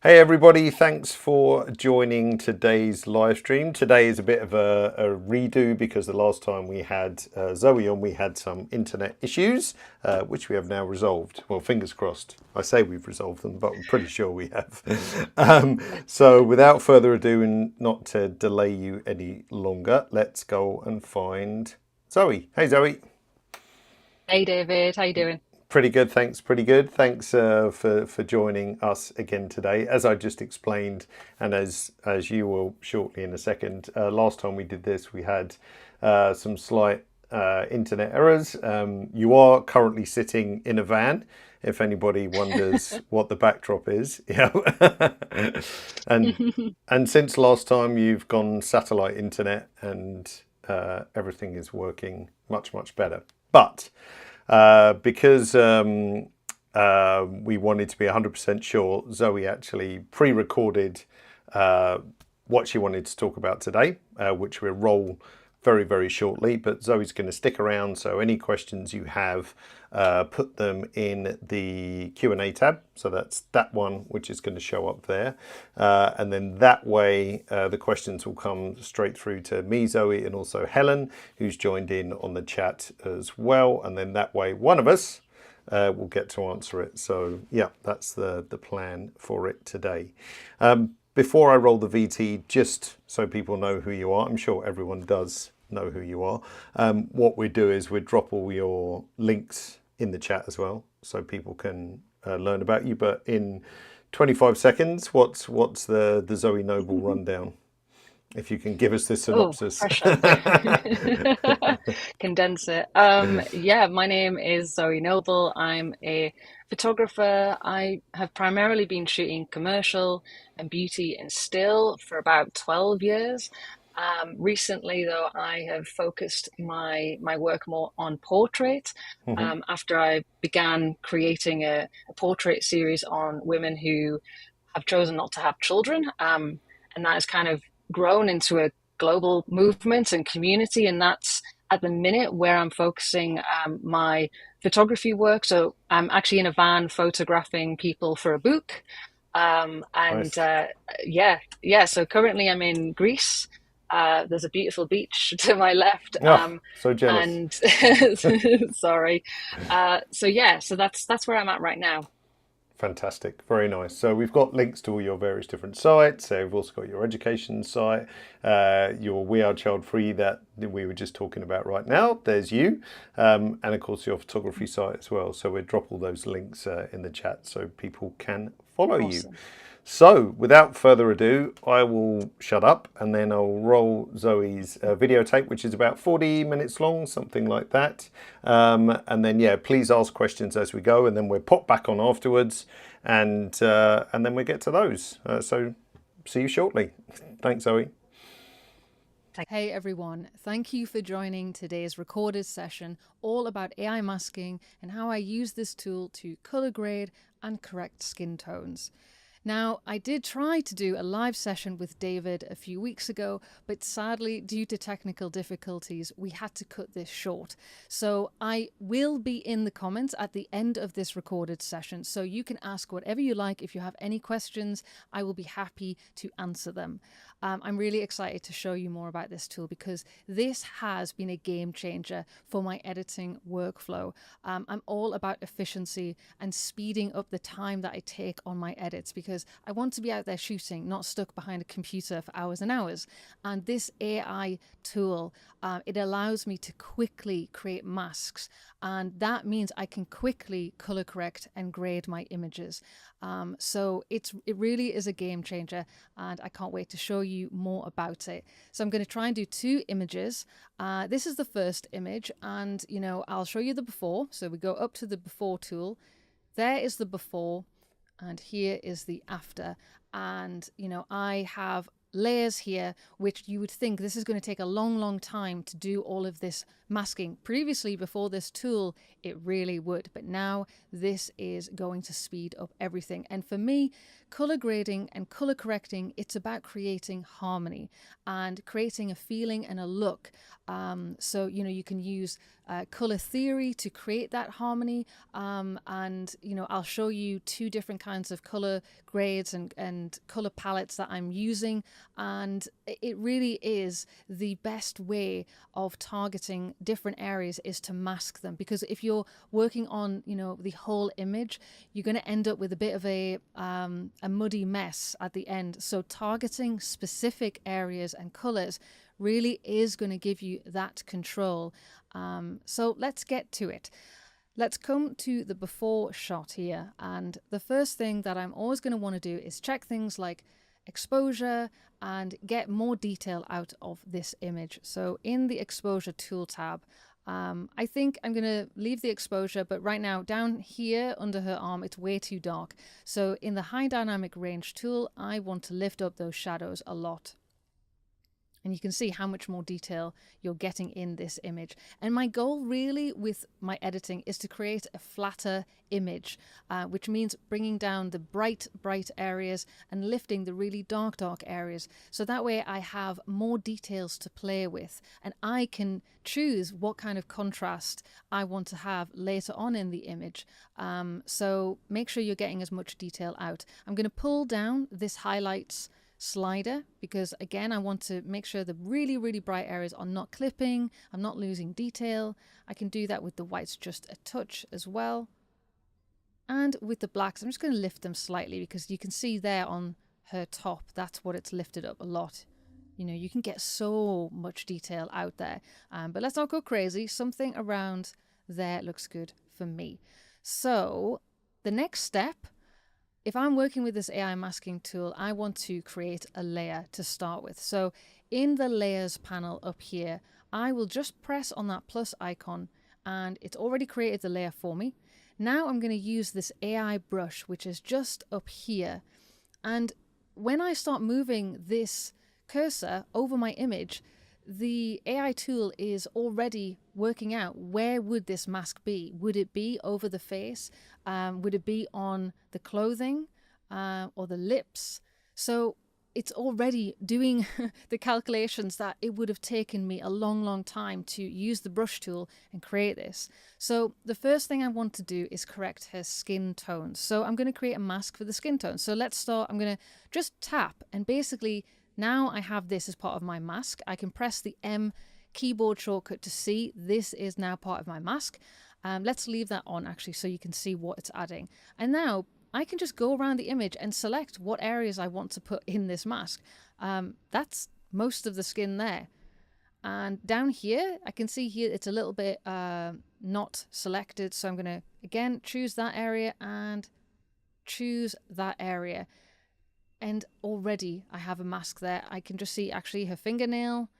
Hey everybody, thanks for joining today's live stream. Today is a bit of a redo because the last time we had Zoe on, we had some internet issues, which we have now resolved. Well, fingers crossed. I say we've resolved them, but I'm pretty sure we have. So without further ado, and not to delay you any longer, let's go and find Zoe. Hey Zoe. Hey David, how you doing? Pretty good, thanks. Pretty good. Thanks for joining us again today. As I just explained, and as you will shortly in a second, last time we did this, we had some slight internet errors. You are currently sitting in a van. If anybody wonders what the backdrop is, yeah, and and since last time you've gone satellite internet, and everything is working much better. But because we wanted to be 100% sure, Zoe actually pre-recorded what she wanted to talk about today, which we'll roll very shortly. But Zoe's going to stick around, so any questions you have, put them in the Q&A tab. So that's that one, which is going to show up there. And then that way, the questions will come straight through to me, Zoe, and also Helen, who's joined in on the chat as well. And then that way, one of us will get to answer it. So yeah, that's the plan for it today. Before I roll the VT, just so people know who you are, I'm sure everyone does know who you are. What we do is we drop all your links in the chat as well, so people can learn about you. But in 25 seconds, what's the Zoe Noble rundown? If you can give us the Oh, synopsis. pressure. Condense it. Yeah, my name is Zoe Noble. I'm a photographer. I have primarily been shooting commercial and beauty and still for about 12 years. Recently, though, I have focused my work more on portrait. After I began creating a portrait series on women who have chosen not to have children. And that has kind of grown into a global movement and community. And that's at the minute where I'm focusing my photography work. So I'm actually in a van photographing people for a book. And Nice. yeah. So currently I'm in Greece. There's a beautiful beach to my left. Oh, so jealous. And sorry. So that's where I'm at right now. Fantastic, very nice. So we've got links to all your various different sites. So we've also got your education site, your We Are Child Free that we were just talking about right now. There's you, and of course your photography site as well. So we'll drop all those links in the chat so people can follow you. Awesome. So, without further ado, I will shut up and then I'll roll Zoe's videotape, which is about 40 minutes long, something like that. And then, yeah, please ask questions as we go, and then we'll pop back on afterwards, and then we get to those. So, see you shortly. Thanks, Zoe. Hey everyone, thank you for joining today's recorded session all about AI masking and how I use this tool to color grade and correct skin tones. Now, I did try to do a live session with David a few weeks ago, but sadly, due to technical difficulties, we had to cut this short. So I will be in the comments at the end of this recorded session, so you can ask whatever you like. If you have any questions, I will be happy to answer them. I'm really excited to show you more about this tool because this has been a game changer for my editing workflow. I'm all about efficiency and speeding up the time that I take on my edits because I want to be out there shooting, not stuck behind a computer for hours and hours. And this AI tool, it allows me to quickly create masks, and that means I can quickly color correct and grade my images. So it really is a game changer, and I can't wait to show you more about it. So I'm going to try and do two images. This is the first image, and I'll show you the before. So we go up to the before tool. There is the before, and here is the after. And I have layers here, which you would think this is going to take a long time to do all of this masking. Previously, before this tool, it really would, but now this is going to speed up everything. And for me, color grading and color correcting, it's about creating harmony and creating a feeling and a look. So, you know, you can use color theory to create that harmony. And, you know, I'll show you 2 different kinds of color grades and color palettes that I'm using. And it really is the best way of targeting different areas is to mask them. Because if you're working on, you know, the whole image, you're going to end up with a bit of a muddy mess at the end. So targeting specific areas and colors really is going to give you that control. So let's get to it. Let's come to the before shot here. And the first thing that I'm always going to want to do is check things like exposure and get more detail out of this image. So in the exposure tool tab, I think I'm going to leave the exposure, but right now down here under her arm, it's way too dark. So in the high dynamic range tool, I want to lift up those shadows a lot. And you can see how much more detail you're getting in this image. And my goal really with my editing is to create a flatter image, which means bringing down the bright areas and lifting the really dark areas. So that way I have more details to play with and I can choose what kind of contrast I want to have later on in the image. So make sure you're getting as much detail out. I'm going to pull down this highlights slider because again I want to make sure the really bright areas are not clipping, I'm not losing detail. I can do that with the whites just a touch as well, and with the blacks I'm just going to lift them slightly because you can see there on her top that's what it's lifted up a lot. You know, you can get so much detail out there, but let's not go crazy. Something around there looks good for me. So the next step, if I'm working with this AI masking tool, I want to create a layer to start with. So in the layers panel up here, I will just press on that plus icon and it's already created the layer for me. Now I'm going to use this AI brush, which is just up here. And when I start moving this cursor over my image, the AI tool is already working out where would this mask be. Would it be over the face? Would it be on the clothing or the lips? So it's already doing the calculations that it would have taken me a long time to use the brush tool and create this. So the first thing I want to do is correct her skin tones. So I'm going to create a mask for the skin tones. So let's start. I'm going to just tap and basically now I have this as part of my mask. I can press the M keyboard shortcut to see this is now part of my mask. Let's leave that on actually so you can see what it's adding. And now I can just go around the image and select what areas I want to put in this mask. That's most of the skin there. And down here, I can see here it's a little bit not selected. So I'm going to, again, choose that area and choose that area. And already I have a mask there. I can just see actually her fingernail.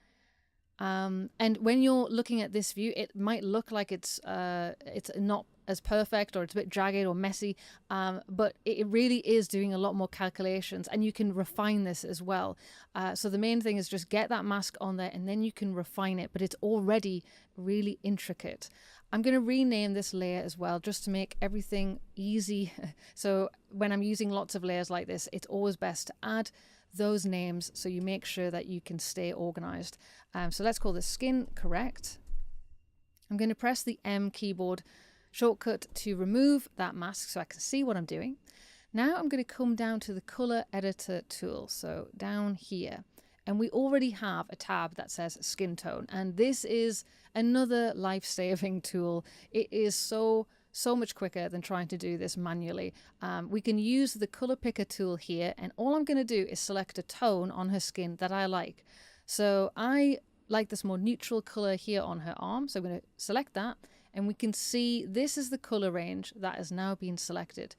And when you're looking at this view, it might look like it's not as perfect or it's a bit jagged or messy, but it really is doing a lot more calculations and you can refine this as well. So the main thing is just get that mask on there and then you can refine it, but it's already really intricate. I'm going to rename this layer as well just to make everything easy. So when I'm using lots of layers like this, it's always best to add those names so you make sure that you can stay organized. So let's call this skin correct. I'm going to press the M keyboard shortcut to remove that mask so I can see what I'm doing. Now I'm going to come down to the color editor tool. So down here, and we already have a tab that says skin tone. And this is another life-saving tool. It is so much quicker than trying to do this manually. We can use the color picker tool here, and all I'm going to do is select a tone on her skin that I like. So I like this more neutral color here on her arm. So I'm going to select that, and we can see this is the color range that has now been selected.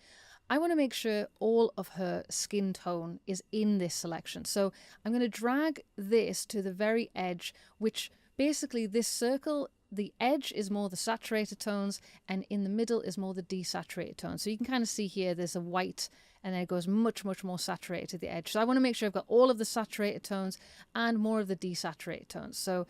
I want to make sure all of her skin tone is in this selection. So I'm going to drag this to the very edge, which basically this circle, the edge is more the saturated tones and in the middle is more the desaturated tones. So you can kind of see here there's a white and then it goes much more saturated to the edge. So I want to make sure I've got all of the saturated tones and more of the desaturated tones. So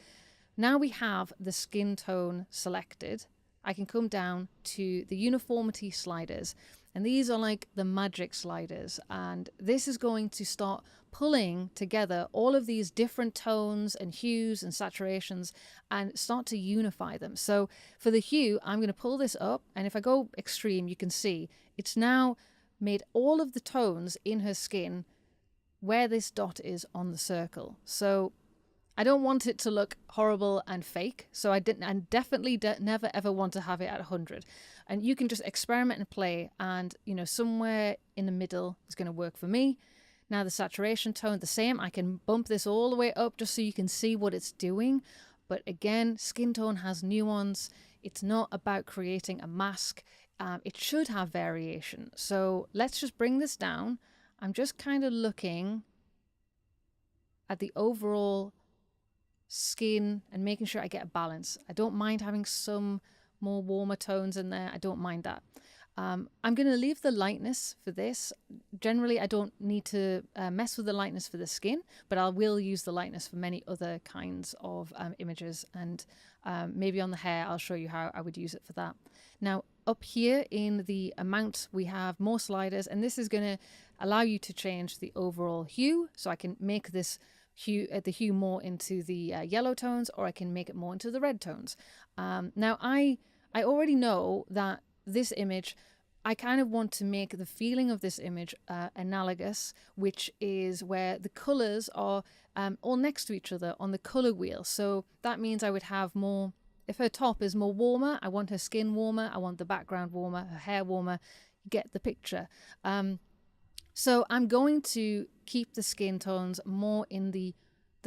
now we have the skin tone selected. I can come down to the uniformity sliders And these are like the magic sliders. And this is going to start pulling together all of these different tones and hues and saturations and start to unify them. So for the hue, I'm going to pull this up. And if I go extreme, you can see it's now made all of the tones in her skin where this dot is on the circle. So I don't want it to look horrible and fake. So I definitely never ever want to have it at 100. And you can just experiment and play. And, you know, somewhere in the middle is going to work for me. Now the saturation tone, the same. I can bump this all the way up just so you can see what it's doing. But again, skin tone has nuance. It's not about creating a mask. It should have variation. So let's just bring this down. I'm just kind of looking at the overall skin and making sure I get a balance. I don't mind having some more warmer tones in there. I don't mind that. I'm going to leave the lightness for this. Generally, I don't need to mess with the lightness for the skin, but I will use the lightness for many other kinds of images. And maybe on the hair, I'll show you how I would use it for that. Now, up here in the amount, we have more sliders, and this is going to allow you to change the overall hue. So I can make this the hue more into the yellow tones, or I can make it more into the red tones. Now, I already know that this image, I kind of want to make the feeling of this image analogous, which is where the colors are all next to each other on the color wheel. So that means I would have more, if her top is more warmer, I want her skin warmer, I want the background warmer, her hair warmer. You get the picture. So I'm going to keep the skin tones more in the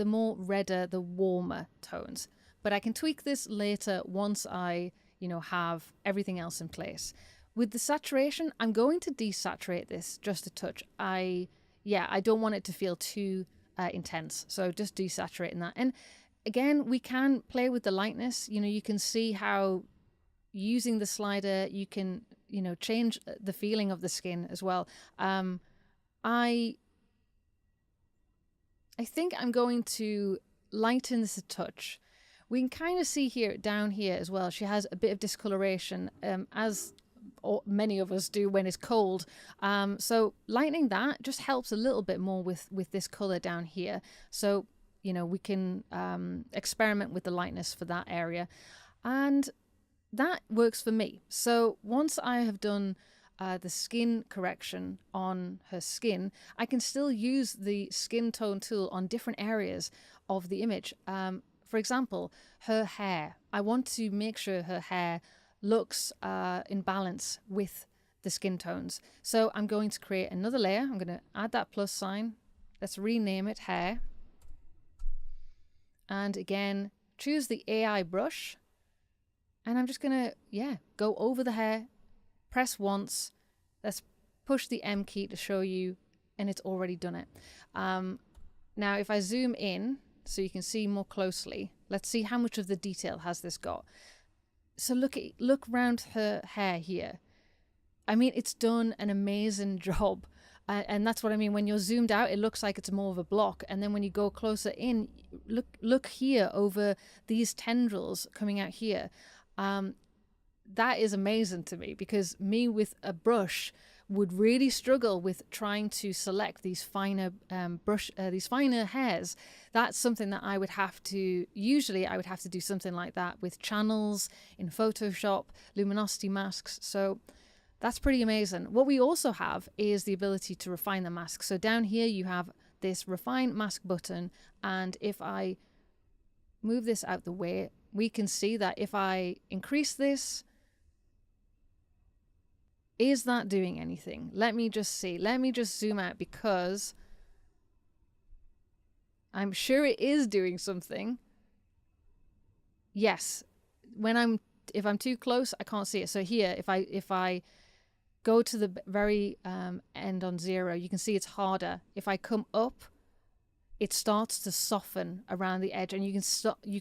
more redder, the warmer tones. But I can tweak this later once I, you know, have everything else in place. With the saturation, I'm going to desaturate this just a touch. I don't want it to feel too intense. So just desaturating that. And again, we can play with the lightness. You know, you can see how using the slider, you can, you know, change the feeling of the skin as well. I think I'm going to lighten this a touch. We can kind of see here, down here as well, she has a bit of discoloration, as many of us do when it's cold. So lightening that just helps a little bit more with this color down here. So, you know, we can experiment with the lightness for that area. And that works for me. So once I have done the skin correction on her skin, I can still use the skin tone tool on different areas of the image. For example, her hair. I want to make sure her hair looks in balance with the skin tones. So I'm going to create another layer. I'm going to add that plus sign. Let's rename it hair. And again, choose the AI brush. And I'm just going to, go over the hair. Press once. Let's push the M key to show you, and it's already done it. Now, if I zoom in so you can see more closely, let's see how much of the detail has this got. So look around her hair here. I mean, it's done an amazing job. And that's what I mean. When you're zoomed out, it looks like it's more of a block. And then when you go closer in, look here over these tendrils coming out here. That is amazing to me, because me with a brush would really struggle with trying to select these finer these finer hairs. That's something that I would have to do something like that with channels in Photoshop, luminosity masks. So that's pretty amazing. What we also have is the ability to refine the mask. So down here you have this refine mask button, and if I move this out the way, we can see that if I increase this, is that doing anything? Let me just see. Let me just zoom out, because I'm sure it is doing something. Yes. If I'm too close, I can't see it. So here, if I go to the very end on 0, you can see it's harder. If I come up, it starts to soften around the edge, and you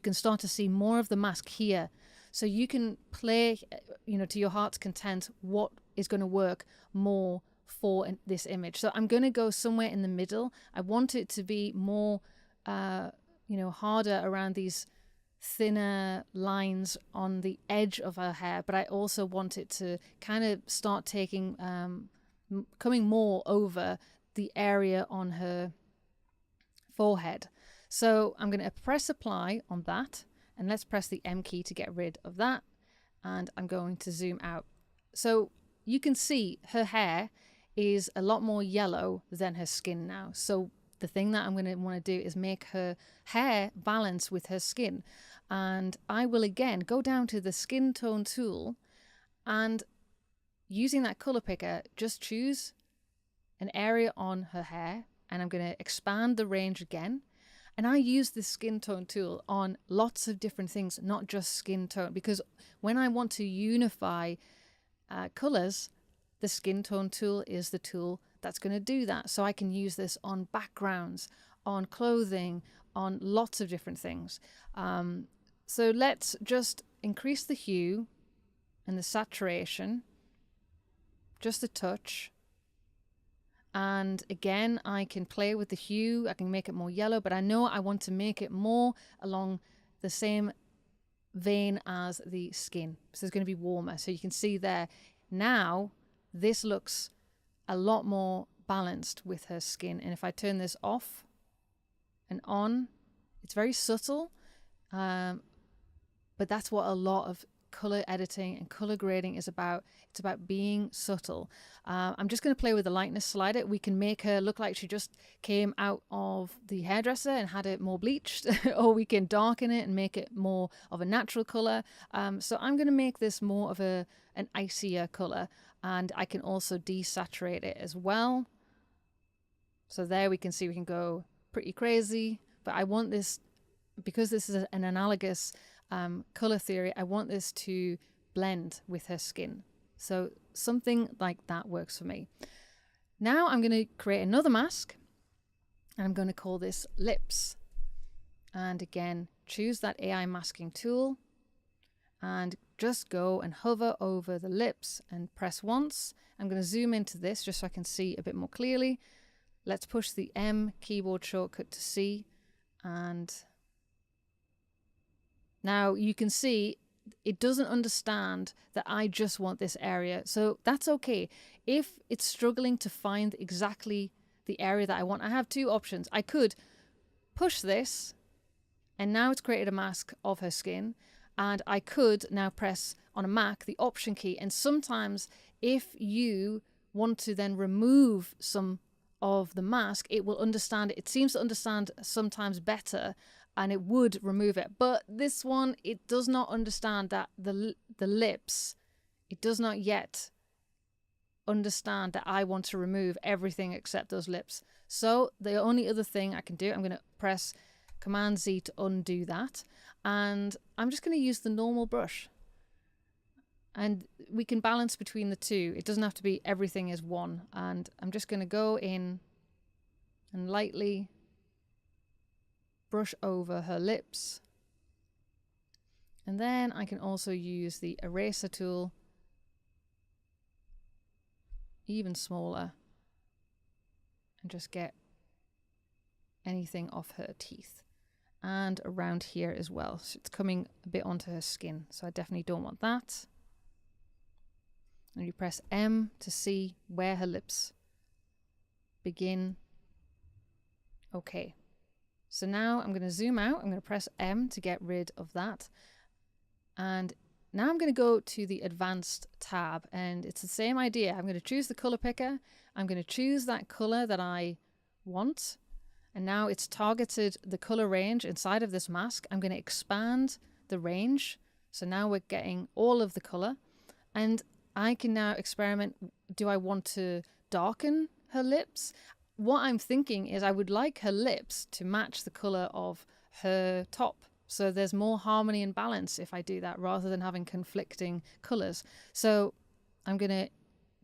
can start to see more of the mask here. So you can play, to your heart's content, what is going to work more for this image. So I'm going to go somewhere in the middle. I want it to be more, harder around these thinner lines on the edge of her hair, but I also want it to kind of start taking, coming more over the area on her forehead. So I'm going to press apply on that, and let's press the M key to get rid of that. And I'm going to zoom out. So you can see her hair is a lot more yellow than her skin now. So the thing that I'm going to want to do is make her hair balance with her skin. And I will again go down to the skin tone tool, and using that color picker, just choose an area on her hair, and I'm going to expand the range again. And I use this skin tone tool on lots of different things, not just skin tone, because when I want to unify colors, the skin tone tool is the tool that's going to do that. So I can use this on backgrounds, on clothing, on lots of different things. So let's just increase the hue and the saturation, just a touch. And again, I can play with the hue. I can make it more yellow, but I know I want to make it more along the same vein as the skin. So it's going to be warmer. So you can see there now, this looks a lot more balanced with her skin. And if I turn this off and on, it's very subtle. But that's what a lot of color editing and color grading is about. It's about being subtle. I'm just going to play with the lightness slider. We can make her look like she just came out of the hairdresser and had it more bleached, or we can darken it and make it more of a natural color. So I'm going to make this more of an icier color, and I can also desaturate it as well. So there we can see we can go pretty crazy, but I want this, because this is an analogous color theory, I want this to blend with her skin. So something like that works for me. Now I'm going to create another mask, and I'm going to call this lips. And again, choose that AI masking tool and just go and hover over the lips and press once. I'm going to zoom into this just so I can see a bit more clearly. Let's push the M keyboard shortcut to see, and now you can see it doesn't understand that I just want this area. So that's okay. If it's struggling to find exactly the area that I want, I have two options. I could push this, and now it's created a mask of her skin. And I could now press on a Mac the Option key. And sometimes if you want to then remove some of the mask, it will understand it. It seems to understand sometimes better, and it would remove it. But this one, it does not understand that the lips, it does not yet understand that I want to remove everything except those lips. So the only other thing I can do, I'm going to press Command Z to undo that. And I'm just going to use the normal brush. And we can balance between the two. It doesn't have to be everything is one. And I'm just going to go in and lightly brush over her lips. And then I can also use the eraser tool, even smaller, and just get anything off her teeth. And around here as well. So it's coming a bit onto her skin. So I definitely don't want that. And you press M to see where her lips begin. Okay. So now I'm going to zoom out. I'm going to press M to get rid of that. And now I'm going to go to the advanced tab, and it's the same idea. I'm going to choose the color picker. I'm going to choose that color that I want. And now it's targeted the color range inside of this mask. I'm going to expand the range. So now we're getting all of the color. And I can now experiment. Do I want to darken her lips? What I'm thinking is I would like her lips to match the color of her top. So there's more harmony and balance if I do that, rather than having conflicting colors. So I'm going to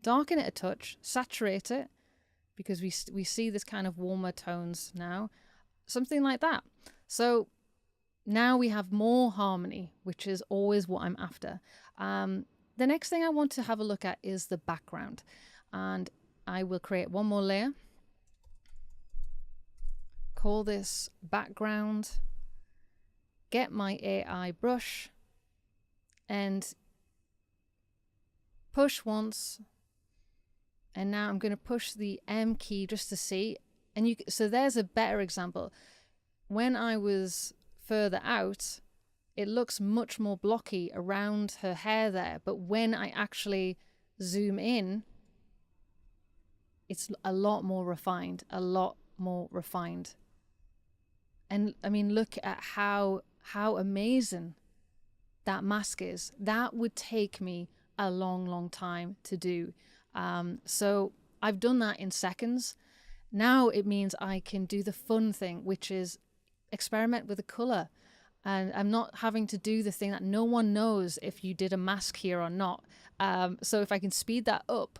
darken it a touch, saturate it, because we see this kind of warmer tones now. Something like that. So now we have more harmony, which is always what I'm after. The next thing I want to have a look at is the background. And I will create one more layer. Call this background. get my AI brush and push once. And now I'm going to push the M key just to see. And so there's a better example. When I was further out, it looks much more blocky around her hair there. But when I actually zoom in, it's a lot more refined, a lot more refined. And I mean, look at how amazing that mask is. That would take me a long, long time to do. So I've done that in seconds. Now it means I can do the fun thing, which is experiment with the color. And I'm not having to do the thing that no one knows if you did a mask here or not. So if I can speed that up,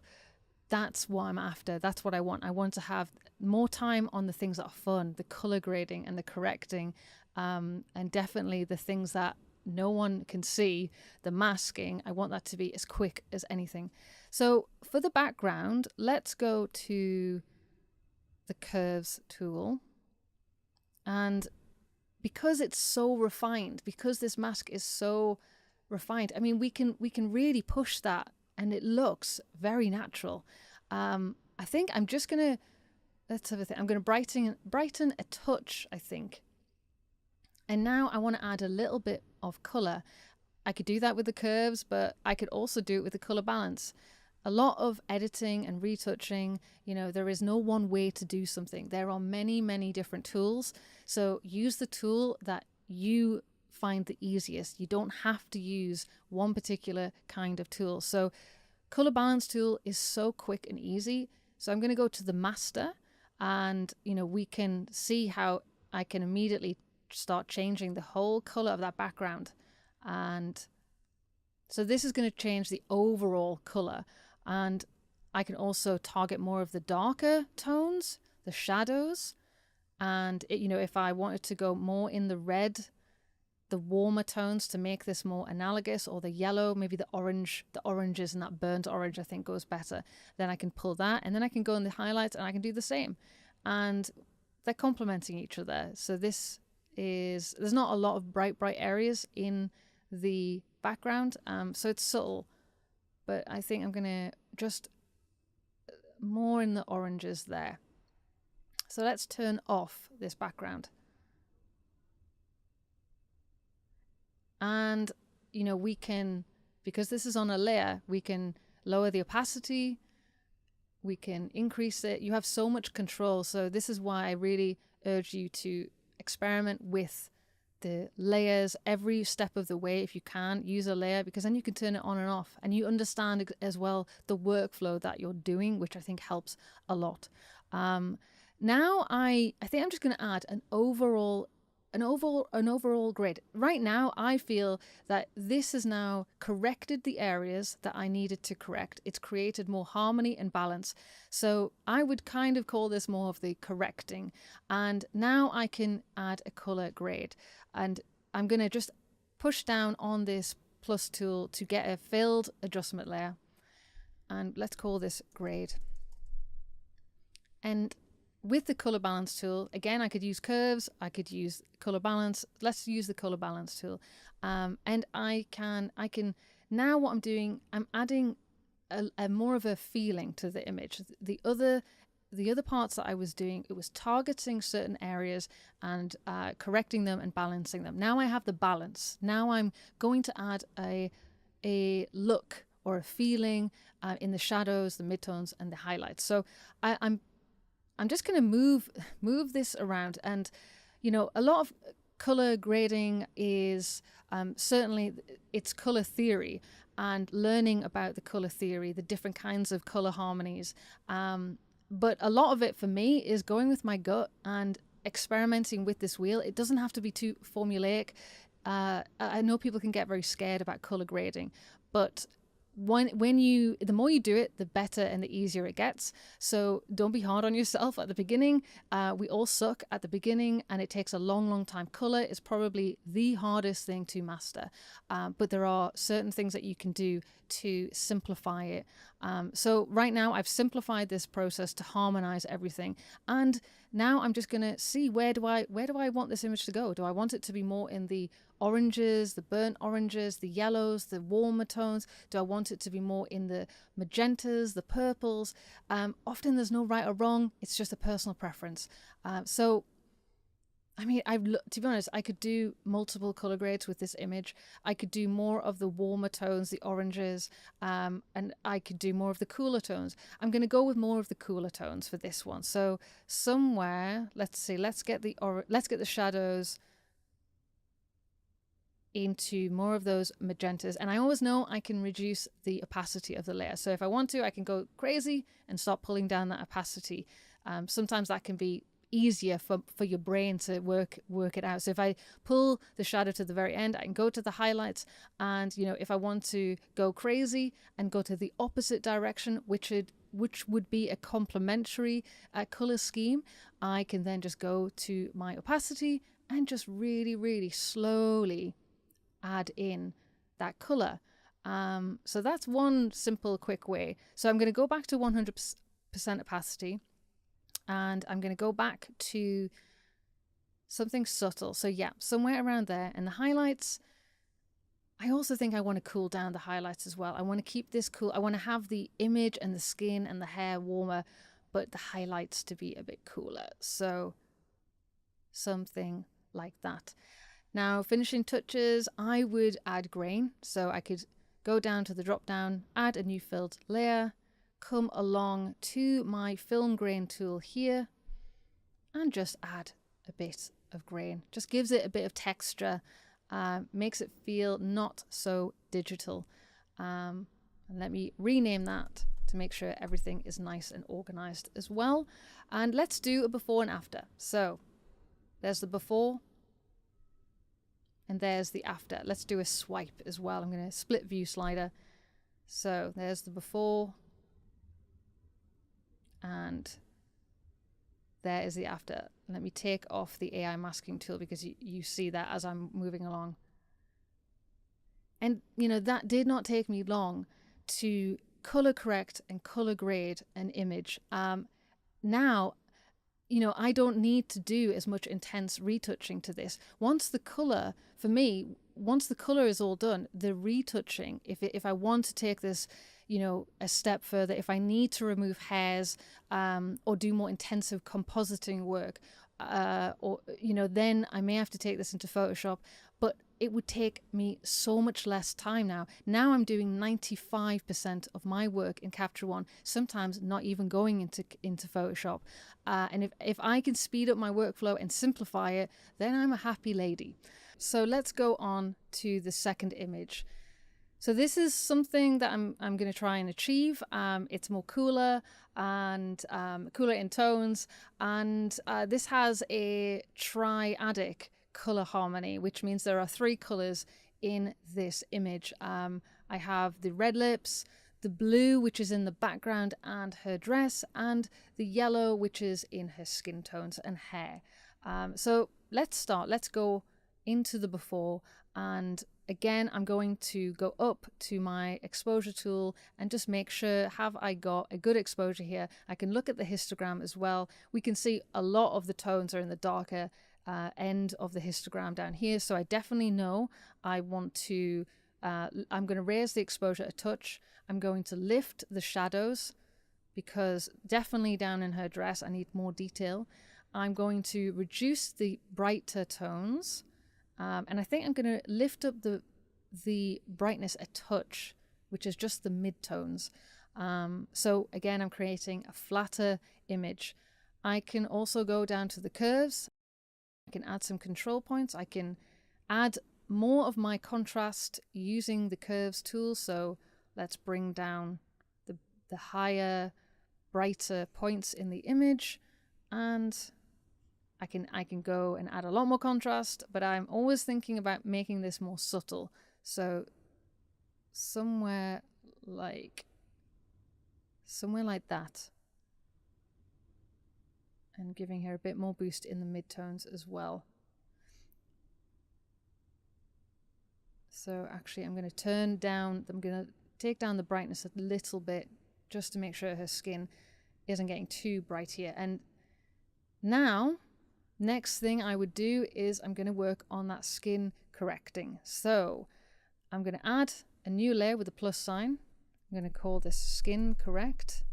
that's what I'm after. That's what I want. I want to have more time on the things that are fun, the color grading and the correcting, and definitely the things that no one can see, the masking. I want that to be as quick as anything. So for the background, let's go to the curves tool. And because it's so refined, because this mask is so refined, I mean, we can really push that and it looks very natural. I think I'm just going to, let's have a think. I'm going to brighten a touch, I think. And now I want to add a little bit of color. I could do that with the curves, but I could also do it with the color balance. A lot of editing and retouching, there is no one way to do something. There are many, many different tools. So use the tool that you find the easiest. You don't have to use one particular kind of tool. So color balance tool is so quick and easy. So I'm going to go to the master and, we can see how I can immediately start changing the whole color of that background. And so this is going to change the overall color. And I can also target more of the darker tones, the shadows. And if I wanted to go more in the red, the warmer tones to make this more analogous, or the yellow, maybe the oranges and that burnt orange I think goes better, then I can pull that, and then I can go in the highlights and I can do the same. And they're complementing each other. So there's not a lot of bright areas in the background, so it's subtle, but I think I'm gonna just more in the oranges there. So let's turn off this background. And, we can, because this is on a layer, we can lower the opacity, we can increase it. You have so much control. So this is why I really urge you to experiment with the layers every step of the way. If you can, use a layer, because then you can turn it on and off, and you understand as well the workflow that you're doing, which I think helps a lot. Now I think I'm just going to add an overall grade. Right now, I feel that this has now corrected the areas that I needed to correct. It's created more harmony and balance. So I would kind of call this more of the correcting. And now I can add a color grade. And I'm going to just push down on this plus tool to get a filled adjustment layer. And let's call this grade. And with the color balance tool, again, I could use curves, I could use color balance. Let's use the color balance tool. And I can now what I'm doing, I'm adding a more of a feeling to the image. The other parts that I was doing, it was targeting certain areas and correcting them and balancing them. Now I have the balance. Now I'm going to add a look or a feeling in the shadows, the midtones, and the highlights. So I'm just going to move this around. And, a lot of color grading is certainly it's color theory and learning about the color theory, the different kinds of color harmonies. But a lot of it for me is going with my gut and experimenting with this wheel. It doesn't have to be too formulaic. I know people can get very scared about color grading, but the more you do it, the better and the easier it gets. So don't be hard on yourself at the beginning. We all suck at the beginning, and it takes a long time. Color is probably the hardest thing to master, but there are certain things that you can do to simplify it. So right now I've simplified this process to harmonize everything, and now I'm just gonna see where do I want this image to go. Do I want it to be more in the oranges, the burnt oranges, the yellows, the warmer tones? Do I want it to be more in the magentas, the purples? Often there's no right or wrong. It's just a personal preference. So I mean, to be honest, I could do multiple color grades with this image. I could do more of the warmer tones, the oranges, and I could do more of the cooler tones. I'm going to go with more of the cooler tones for this one. So somewhere, let's see, let's get the shadows into more of those magentas. And I always know I can reduce the opacity of the layer. So if I want to, I can go crazy and start pulling down that opacity. Sometimes that can be easier for your brain to work it out. So if I pull the shadow to the very end, I can go to the highlights, and if I want to go crazy and go to the opposite direction, which would be a complementary color scheme, I can then just go to my opacity and just really slowly add in that color. So that's one simple quick way. So I'm going to go back to 100% opacity, and I'm going to go back to something subtle. So yeah, somewhere around there. And the highlights, I also think I want to cool down the highlights as well. I want to keep this cool. I want to have the image and the skin and the hair warmer, but the highlights to be a bit cooler. So something like that. Now, finishing touches, I would add grain. So I could go down to the drop down, add a new filled layer, come along to my film grain tool here, and just add a bit of grain. Just gives it a bit of texture, makes it feel not so digital. And let me rename that to make sure everything is nice and organized as well. And let's do a before and after. So there's the before, and there's the after. Let's do a swipe as well. I'm going to split view slider. So there's the before, and there is the after. Let me take off the AI masking tool because you see that as I'm moving along. And that did not take me long to color correct and color grade an image. Now, I don't need to do as much intense retouching to this. Once the color is all done, the retouching, if I want to take this a step further, if I need to remove hairs or do more intensive compositing work, then I may have to take this into Photoshop, but it would take me so much less time now. Now I'm doing 95% of my work in Capture One, sometimes not even going into Photoshop. And if I can speed up my workflow and simplify it, then I'm a happy lady. So let's go on to the second image. So this is something that I'm going to try and achieve. It's more cooler and cooler in tones, and this has a triadic color harmony, which means there are 3 colors in this image. I have the red lips, the blue, which is in the background and her dress, and the yellow, which is in her skin tones and hair. So let's start. Let's go into the before, and again, I'm going to go up to my exposure tool and just make sure, have I got a good exposure here? I can look at the histogram as well. We can see a lot of the tones are in the darker end of the histogram down here. So I definitely know I want to, I'm going to raise the exposure a touch. I'm going to lift the shadows because definitely down in her dress, I need more detail. I'm going to reduce the brighter tones. And I think I'm going to lift up the brightness a touch, which is just the midtones. So again, I'm creating a flatter image. I can also go down to the curves. I can add some control points. I can add more of my contrast using the curves tool. So let's bring down the higher, brighter points in the image, and I can go and add a lot more contrast, but I'm always thinking about making this more subtle. So somewhere like somewhere like that. And giving her a bit more boost in the midtones as well. So actually I'm going to turn down, I'm going to take down the brightness a little bit just to make sure her skin isn't getting too bright here. And now, next thing I would do is I'm going to work on that skin correcting. So I'm going to add a new layer with a plus sign. I'm going to call this skin correct.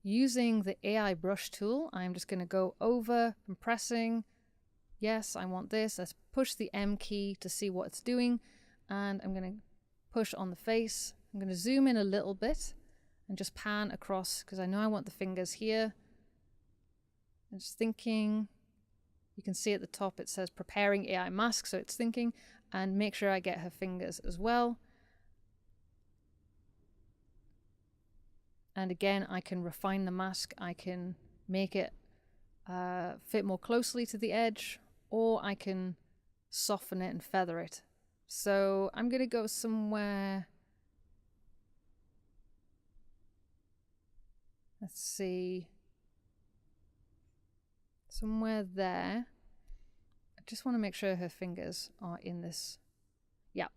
Using the AI brush tool, I'm just going to go over and pressing. Yes, I want this. Let's push the M key to see what it's doing. And I'm going to push on the face. I'm going to zoom in a little bit and just pan across because I know I want the fingers here. I'm just thinking, you can see at the top it says preparing AI mask, so it's thinking, and make sure I get her fingers as well. And again, I can refine the mask. I can make it fit more closely to the edge, or I can soften it and feather it. So I'm going to go somewhere, let's see, somewhere there. I just want to make sure her fingers are in this. Yeah.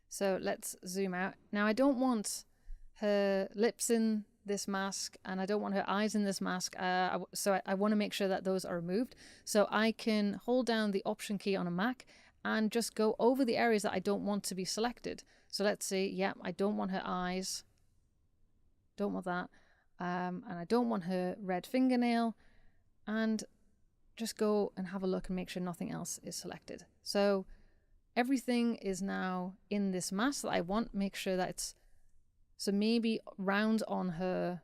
So let's zoom out. Now I don't want her lips in this mask, and I don't want her eyes in this mask, so I want to make sure that those are removed. So I can hold down the Option key on a Mac and just go over the areas that I don't want to be selected. So let's see, yeah, I don't want her eyes, don't want that, and I don't want her red fingernail, and just go and have a look and make sure nothing else is selected. So everything is now in this mask that I want. Make sure that it's, so maybe round on her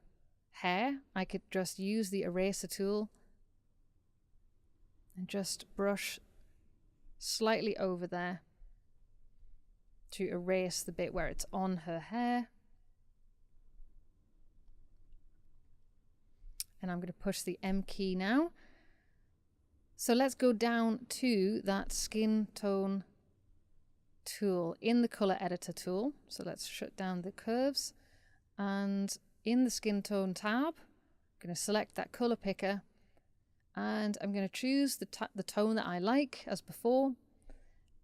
hair, I could just use the eraser tool and just brush slightly over there to erase the bit where it's on her hair. And I'm going to push the M key now. So let's go down to that skin tone tool in the color editor tool. So let's shut down the curves, and in the skin tone tab, I'm going to select that color picker, and I'm going to choose the tone that I like as before.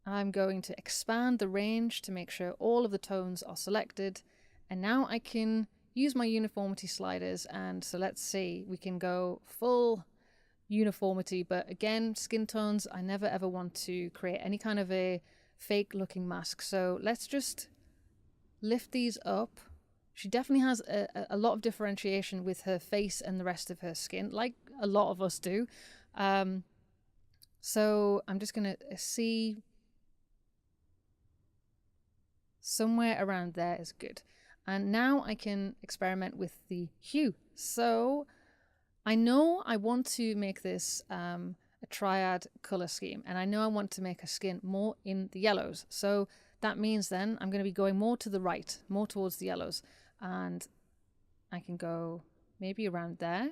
I'm going to expand the range to make sure all of the tones are selected, and now I can use my uniformity sliders. And so let's see, we can go full uniformity, but again, skin tones, I never ever want to create any kind of a fake looking mask. So let's just lift these up. She definitely has a lot of differentiation with her face and the rest of her skin, like a lot of us do. So I'm just going to see somewhere around there is good. And now I can experiment with the hue. So I know I want to make this a triad color scheme, and I know I want to make her skin more in the yellows. So that means then I'm going to be going more to the right, more towards the yellows. And I can go maybe around there.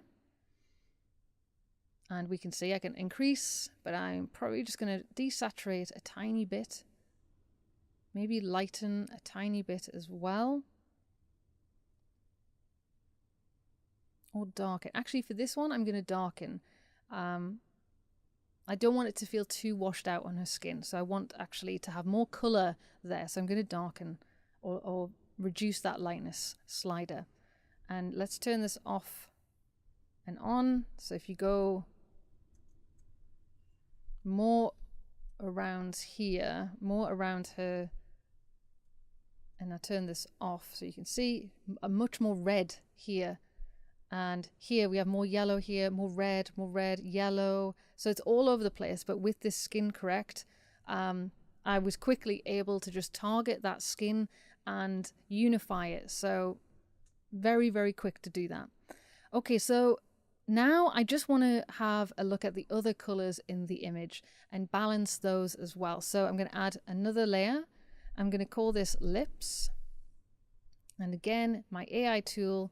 And we can see I can increase, but I'm probably just going to desaturate a tiny bit. Maybe lighten a tiny bit as well. Or darken. Actually, for this one, I'm going to darken. I don't want it to feel too washed out on her skin. So I want actually to have more color there. So I'm going to darken or reduce that lightness slider. And let's turn this off and on. So if you go more around here, more around her, and I turn this off so you can see a much more red here. And here we have more yellow here, more red, yellow. So it's all over the place. But with this skin correct, I was quickly able to just target that skin and unify it. So very, very quick to do that. Okay, so now I just want to have a look at the other colors in the image and balance those as well. So I'm going to add another layer. I'm going to call this lips. And again, my AI tool,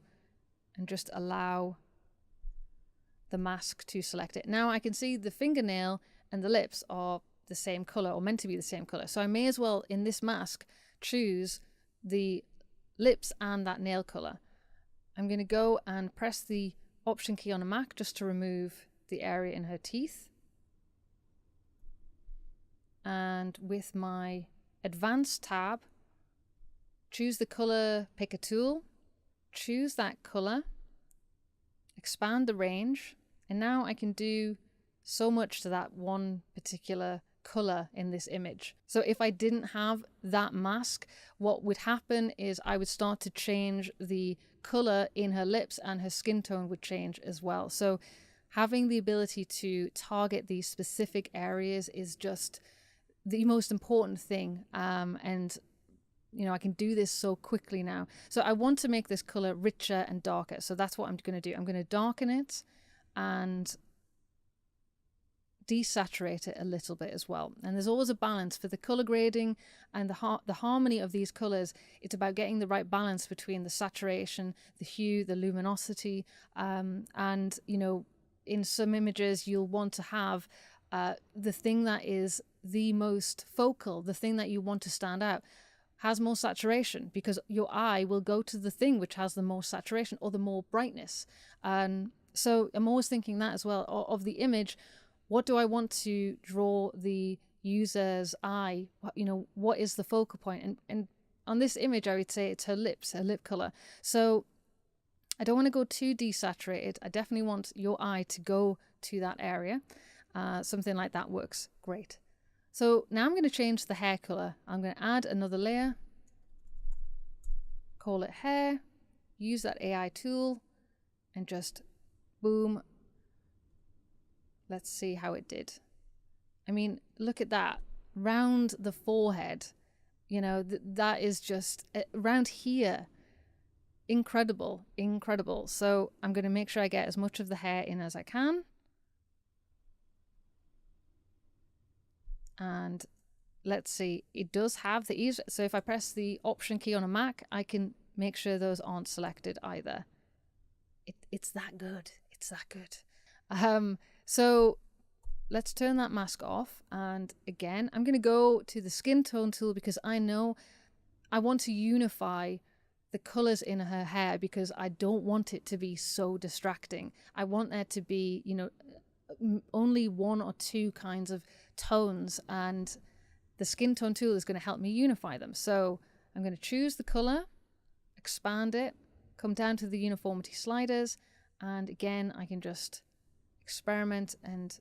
and just allow the mask to select it. Now I can see the fingernail and the lips are the same color, or meant to be the same color. So I may as well, in this mask, choose the lips and that nail color. I'm going to go and press the Option key on a Mac just to remove the area in her teeth. And with my Advanced tab, choose the color picker tool, choose that color, expand the range, and now I can do so much to that one particular color in this image. So if I didn't have that mask, what would happen is I would start to change the color in her lips and her skin tone would change as well. So having the ability to target these specific areas is just the most important thing. And you know, I can do this so quickly now. So I want to make this color richer and darker. So that's what I'm going to do. I'm going to darken it and desaturate it a little bit as well. And there's always a balance for the color grading and the harmony of these colors. It's about getting the right balance between the saturation, the hue, the luminosity, and you know, in some images you'll want to have the thing that is the most focal, the thing that you want to stand out, has more saturation, because your eye will go to the thing which has the most saturation or the more brightness. So I'm always thinking that as well of the image. What do I want to draw the user's eye? You know, what is the focal point? And on this image, I would say it's her lips, her lip color. So I don't want to go too desaturated. I definitely want your eye to go to that area. Something like that works great. So now I'm going to change the hair color. I'm going to add another layer, call it hair, use that AI tool, and just boom. Let's see how it did. I mean, look at that. Round the forehead, you know, that is just around here. Incredible, incredible. So I'm going to make sure I get as much of the hair in as I can. And let's see, it does have the ease. So if I press the Option key on a Mac, I can make sure those aren't selected either. It's that good. It's that good. So let's turn that mask off. And again, I'm going to go to the skin tone tool because I know I want to unify the colors in her hair because I don't want it to be so distracting. I want there to be, you know, only one or two kinds of tones, and the skin tone tool is going to help me unify them. So I'm going to choose the color, expand it, come down to the uniformity sliders, and again I can just experiment. And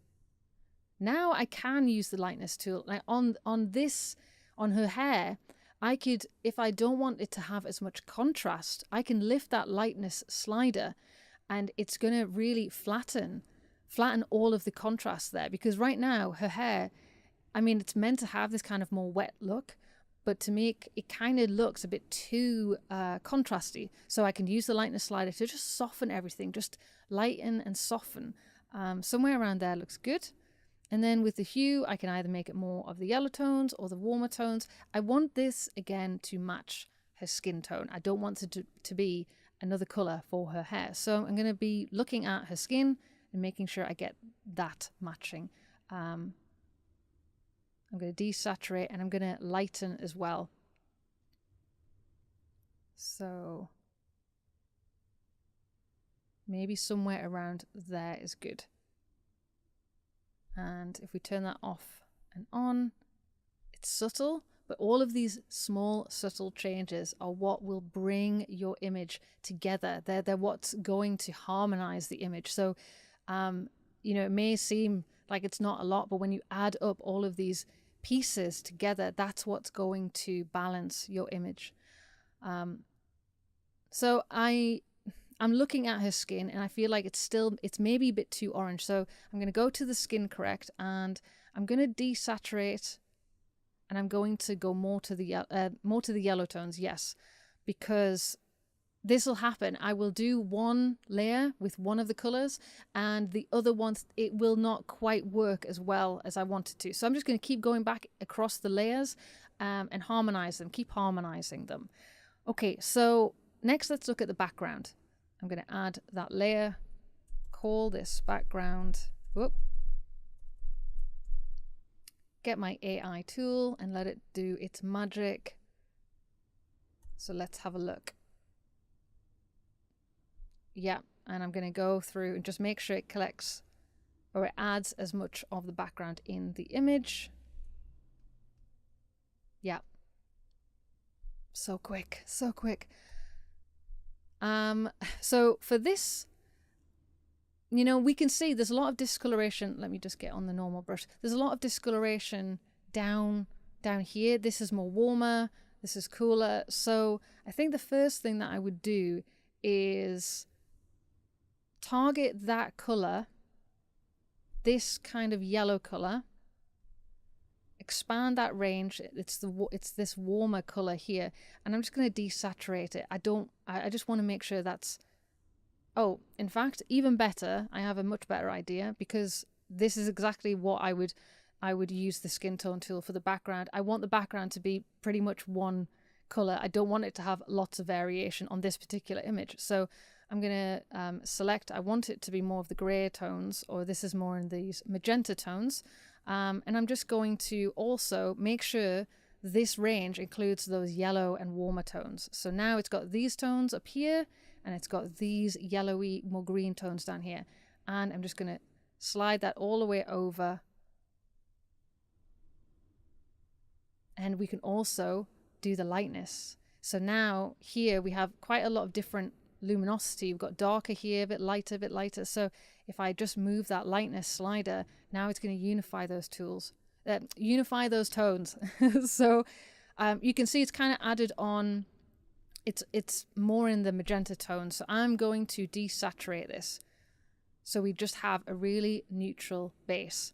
now I can use the lightness tool. Like on her hair, I could, if I don't want it to have as much contrast, I can lift that lightness slider and it's going to really flatten all of the contrast there, because right now her hair, I mean, it's meant to have this kind of more wet look, but to me it kind of looks a bit too contrasty. So I can use the lightness slider to just soften everything, just lighten and soften. Somewhere around there looks good. And then with the hue, I can either make it more of the yellow tones or the warmer tones. I want this again to match her skin tone. I don't want it to be another color for her hair. So I'm going to be looking at her skin and making sure I get that matching. I'm going to desaturate and I'm going to lighten as well. So maybe somewhere around there is good. And if we turn that off and on, it's subtle, but all of these small subtle changes are what will bring your image together. They're what's going to harmonize the image. So you know, it may seem like it's not a lot, but when you add up all of these pieces together, that's what's going to balance your image. So I'm looking at her skin and I feel like it's maybe a bit too orange. So I'm going to go to the skin correct and I'm going to desaturate, and I'm going to go more to the yellow tones. Yes, because this will happen. I will do one layer with one of the colors and the other one, it will not quite work as well as I want it to. So I'm just going to keep going back across the layers and harmonize them, keep harmonizing them. Okay, so next let's look at the background. I'm going to add that layer, call this background, whoop, get my AI tool and let it do its magic. So let's have a look. Yeah, and I'm going to go through and just make sure it collects or it adds as much of the background in the image. Yeah. So quick, so quick. So for this, you know, we can see there's a lot of discoloration. Let me just get on the normal brush. There's a lot of discoloration down here. This is more warmer. This is cooler. So I think the first thing that I would do is target that color, this kind of yellow color, expand that range. It's this warmer color here, and I'm just going to desaturate it. I just want to make sure that's, oh, in fact, even better, I have a much better idea, because this is exactly what I would use the skin tone tool for the background. I want the background to be pretty much one color. I don't want it to have lots of variation on this particular image. So I'm going to select, I want it to be more of the gray tones, or this is more in these magenta tones. And I'm just going to also make sure this range includes those yellow and warmer tones. So now it's got these tones up here, and it's got these yellowy, more green tones down here. And I'm just going to slide that all the way over. And we can also do the lightness. So now here we have quite a lot of different luminosity. We've got darker here, a bit lighter, a bit lighter. So if I just move that lightness slider, now it's going to unify those tones. So you can see it's kind of added on. It's more in the magenta tone. So I'm going to desaturate this, so we just have a really neutral base.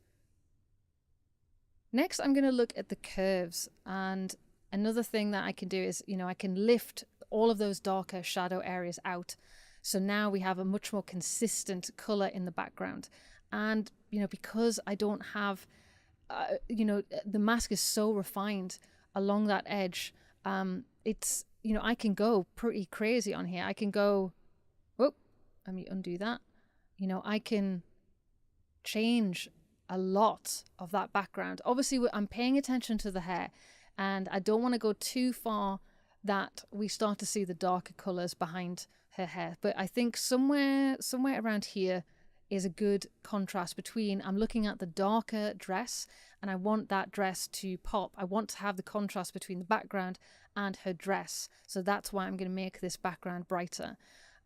Next, I'm going to look at the curves, and another thing that I can do is, you know, I can lift all of those darker shadow areas out. So now we have a much more consistent color in the background. And, you know, because I don't have, you know, the mask is so refined along that edge, it's, you know, I can go pretty crazy on here. I can go, oh, let me undo that. You know, I can change a lot of that background. Obviously, I'm paying attention to the hair, and I don't want to go too far that we start to see the darker colors behind her hair. But I think somewhere around here is a good contrast between, I'm looking at the darker dress and I want that dress to pop. I want to have the contrast between the background and her dress. So that's why I'm going to make this background brighter.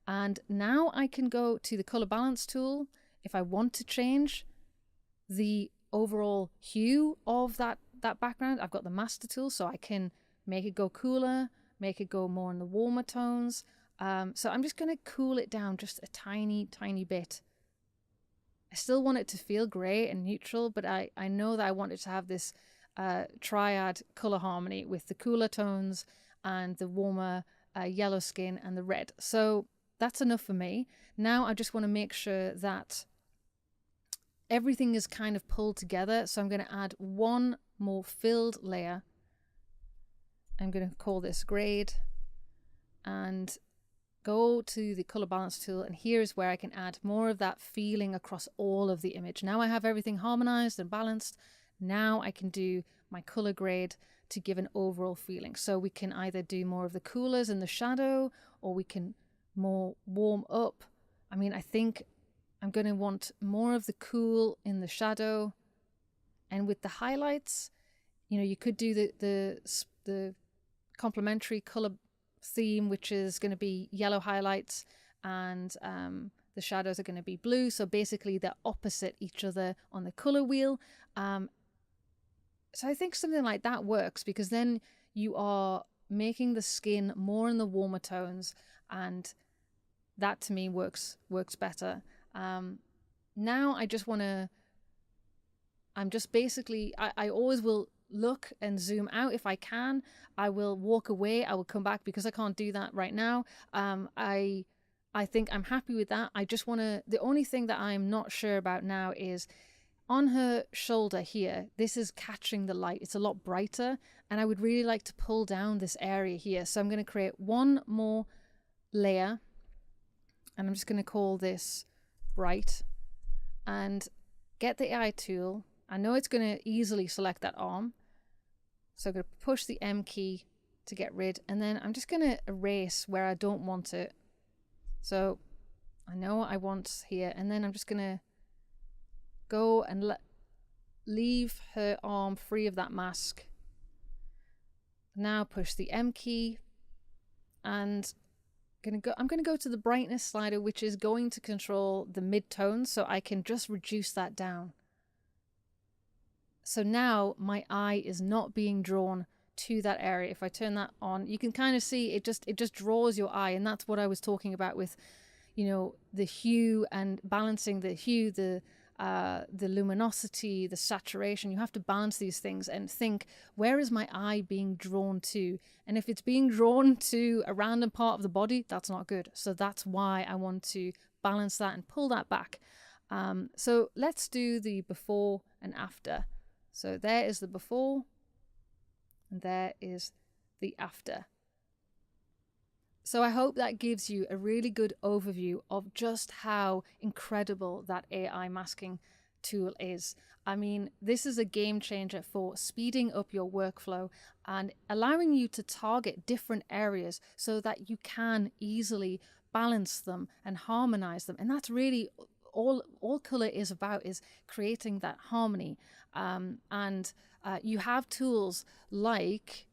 And now I can go to the color balance tool if I want to change the overall hue of that background. I've got the master tool, so I can make it go cooler, make it go more in the warmer tones. So I'm just going to cool it down just a tiny bit. I still want it to feel grey and neutral, but I know that I want it to have this triad color harmony with the cooler tones and the warmer yellow skin and the red. So that's enough for me. Now I just want to make sure that everything is kind of pulled together. So I'm going to add one more filled layer. I'm going to call this grade and go to the color balance tool, and here's where I can add more of that feeling across all of the image. Now I have everything harmonized and balanced. Now I can do my color grade to give an overall feeling. So we can either do more of the coolers in the shadow, or we can more warm up. I mean, I think I'm going to want more of the cool in the shadow, and with the highlights, you know, you could do the complementary color theme, which is going to be yellow highlights, and the shadows are going to be blue. So basically they're opposite each other on the color wheel. So I think something like that works, because then you are making the skin more in the warmer tones, and that to me works better. Now I just want to, I always will look and zoom out if I can. I will walk away, I will come back, because I can't do that right now. I think I'm happy with that. I just want to, the only thing that I'm not sure about now is on her shoulder here, this is catching the light. It's a lot brighter, and I would really like to pull down this area here. So I'm going to create one more layer, and I'm just going to call this bright, and get the AI tool. I know it's going to easily select that arm, so I'm going to push the M key to get rid. And then I'm just going to erase where I don't want it. So I know what I want here. And then I'm just going to go and leave her arm free of that mask. Now push the M key, and I'm going to go to the brightness slider, which is going to control the midtones, so I can just reduce that down. So now my eye is not being drawn to that area. If I turn that on, you can kind of see it just draws your eye, and that's what I was talking about with, you know, the hue and balancing the hue, the luminosity, the saturation. You have to balance these things and think, where is my eye being drawn to? And if it's being drawn to a random part of the body, that's not good. So that's why I want to balance that and pull that back. So let's do the before and after. So there is the before, and there is the after. So I hope that gives you a really good overview of just how incredible that AI masking tool is. I mean, this is a game changer for speeding up your workflow and allowing you to target different areas so that you can easily balance them and harmonize them. And that's really all color is about, is creating that harmony. You have tools like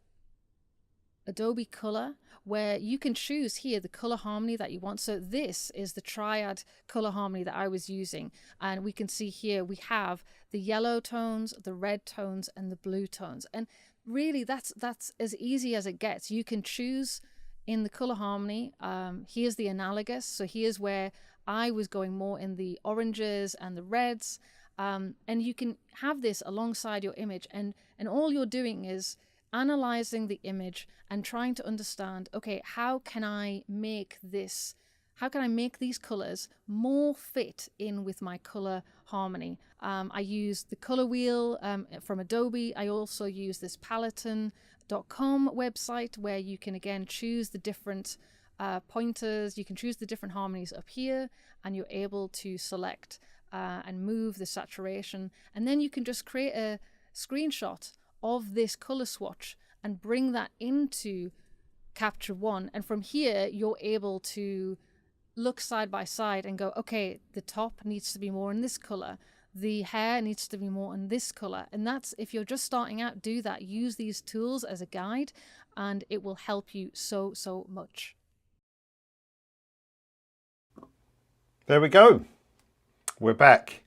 Adobe Color, where you can choose here the color harmony that you want. So this is the triad color harmony that I was using. And we can see here we have the yellow tones, the red tones, and the blue tones. And really that's as easy as it gets. You can choose in the color harmony. Here's the analogous. So here's where I was going more in the oranges and the reds. And you can have this alongside your image. And all you're doing is analyzing the image and trying to understand, okay, how can I make these colors more fit in with my color harmony? I use the color wheel from Adobe. I also use this Paletton.com website where you can again choose the different pointers. You can choose the different harmonies up here, and you're able to select and move the saturation. And then you can just create a screenshot of this color swatch and bring that into Capture One. And from here, you're able to look side by side and go, okay, the top needs to be more in this color. The hair needs to be more in this color. And that's, if you're just starting out, do that. Use these tools as a guide, and it will help you so much. There we go. We're back.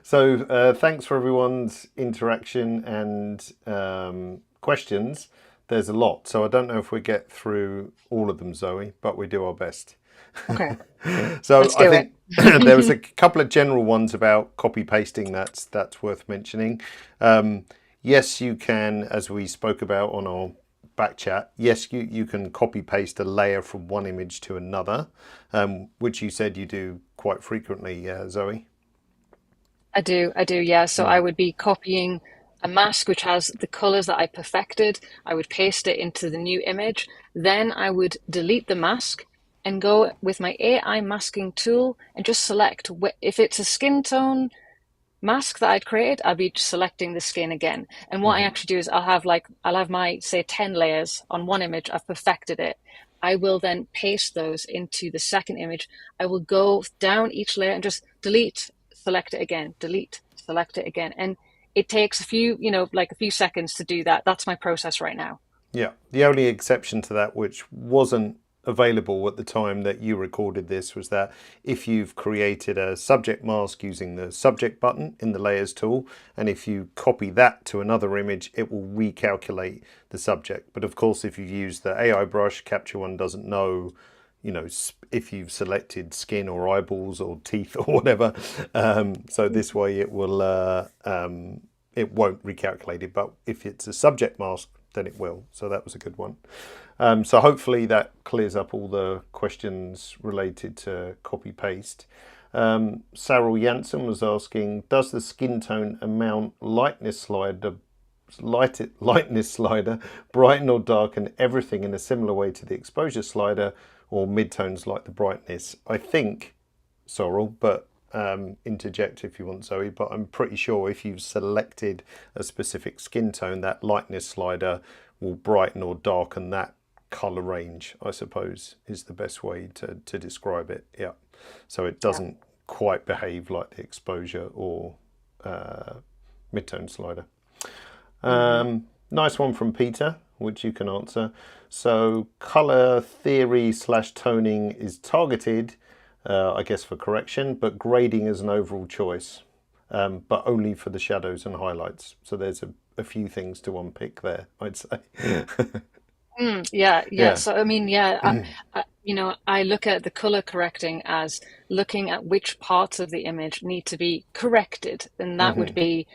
So thanks for everyone's interaction and questions. There's a lot, so I don't know if we get through all of them, Zoe, but we do our best. Okay. So Let's do I think there was a couple of general ones about copy pasting that's worth mentioning. Yes, you can, as we spoke about on our back chat, yes, you can copy paste a layer from one image to another, which you said you do quite frequently, Zoe. I do, yeah. So I would be copying a mask which has the colors that I perfected. I would paste it into the new image. Then I would delete the mask and go with my AI masking tool and just select, if it's a skin tone mask that I'd created, I'd be selecting the skin again. And what I actually do is I'll have my, say, 10 layers on one image. I've perfected it. I will then paste those into the second image. I will go down each layer and just delete, select it again, delete, select it again. And it takes a few seconds to do that. That's my process right now. Yeah. The only exception to that, which wasn't available at the time that you recorded this, was that if you've created a subject mask using the subject button in the layers tool, and if you copy that to another image, it will recalculate the subject. But of course, if you use the AI brush, Capture One doesn't know, if you've selected skin or eyeballs or teeth or whatever. So this way it will it won't recalculate it, but if it's a subject mask, then it will. So that was a good one. So hopefully that clears up all the questions related to copy paste. Sarah Jansen was asking, does the skin tone amount lightness slider brighten or darken everything in a similar way to the exposure slider, or midtones like the brightness? I think, Sorrel, but interject if you want, Zoe, but I'm pretty sure if you've selected a specific skin tone, that lightness slider will brighten or darken that color range, I suppose, is the best way to describe it. Yeah. So it doesn't quite behave like the exposure or midtone slider. Nice one from Peter, which you can answer. So color theory / toning is targeted, I guess, for correction, but grading is an overall choice, but only for the shadows and highlights. So there's a few things to unpick there, I'd say. Yeah. So I mean, I look at the color correcting as looking at which parts of the image need to be corrected, and that would be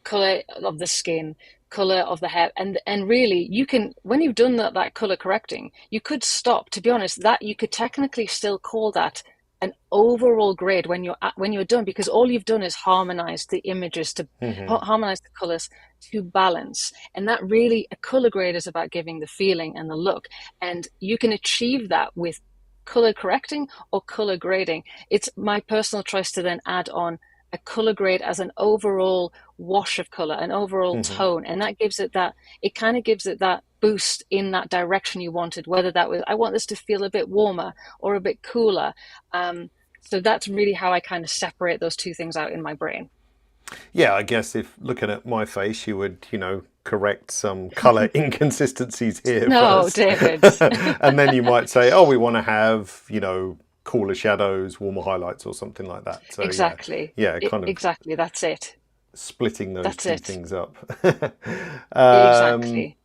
color of the skin, color of the hair, and really you can, when you've done that color correcting, you could stop. To be honest, that you could technically still call that an overall grade when you're done, because all you've done is harmonize the images to harmonize the colors to balance. And that really, a color grade is about giving the feeling and the look, and you can achieve that with color correcting or color grading. It's my personal choice to then add on a color grade as an overall wash of color, an overall tone, and that gives it that, it kind of gives it that boost in that direction you wanted, whether that was, I want this to feel a bit warmer or a bit cooler. So that's really how I kind of separate those two things out in my brain. Yeah, I guess if looking at my face, you would, correct some color inconsistencies here No, first. David. And then you might say, oh, we want to have, cooler shadows, warmer highlights, or something like that. So Exactly. kind of Exactly. That's it. splitting those two things up. Exactly.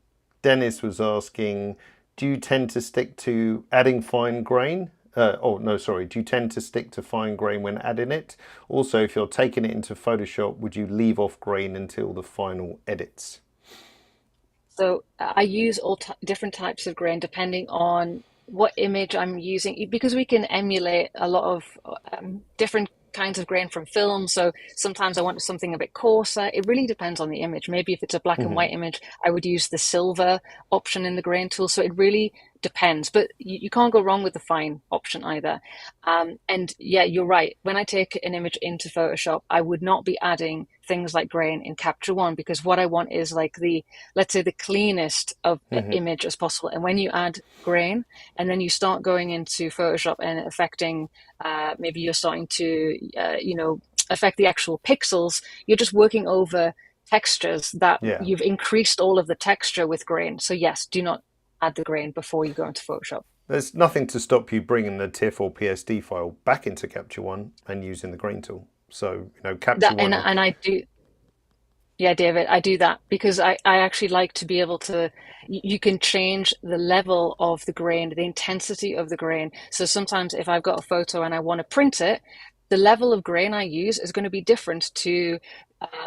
Dennis was asking, do you tend to stick to adding fine grain? Do you tend to stick to fine grain when adding it? Also, if you're taking it into Photoshop, would you leave off grain until the final edits? So I use all different types of grain depending on what image I'm using, because we can emulate a lot of different kinds of grain from film. So sometimes I want something a bit coarser. It really depends on the image. Maybe if it's a black and white image, I would use the silver option in the grain tool. So it really depends, but you can't go wrong with the fine option either. And yeah, you're right. When I take an image into Photoshop, I would not be adding things like grain in Capture One, because what I want is like let's say the cleanest of image as possible. And when you add grain and then you start going into Photoshop and affecting, maybe you're starting to, affect the actual pixels, you're just working over textures that you've increased all of the texture with grain. So yes, do not add the grain before you go into Photoshop. There's nothing to stop you bringing the TIFF or PSD file back into Capture One and using the grain tool. So, Capture One. And I do. Yeah, David, I do that because I actually like to be able to, you can change the level of the grain, the intensity of the grain. So sometimes if I've got a photo and I want to print it, the level of grain I use is going to be different to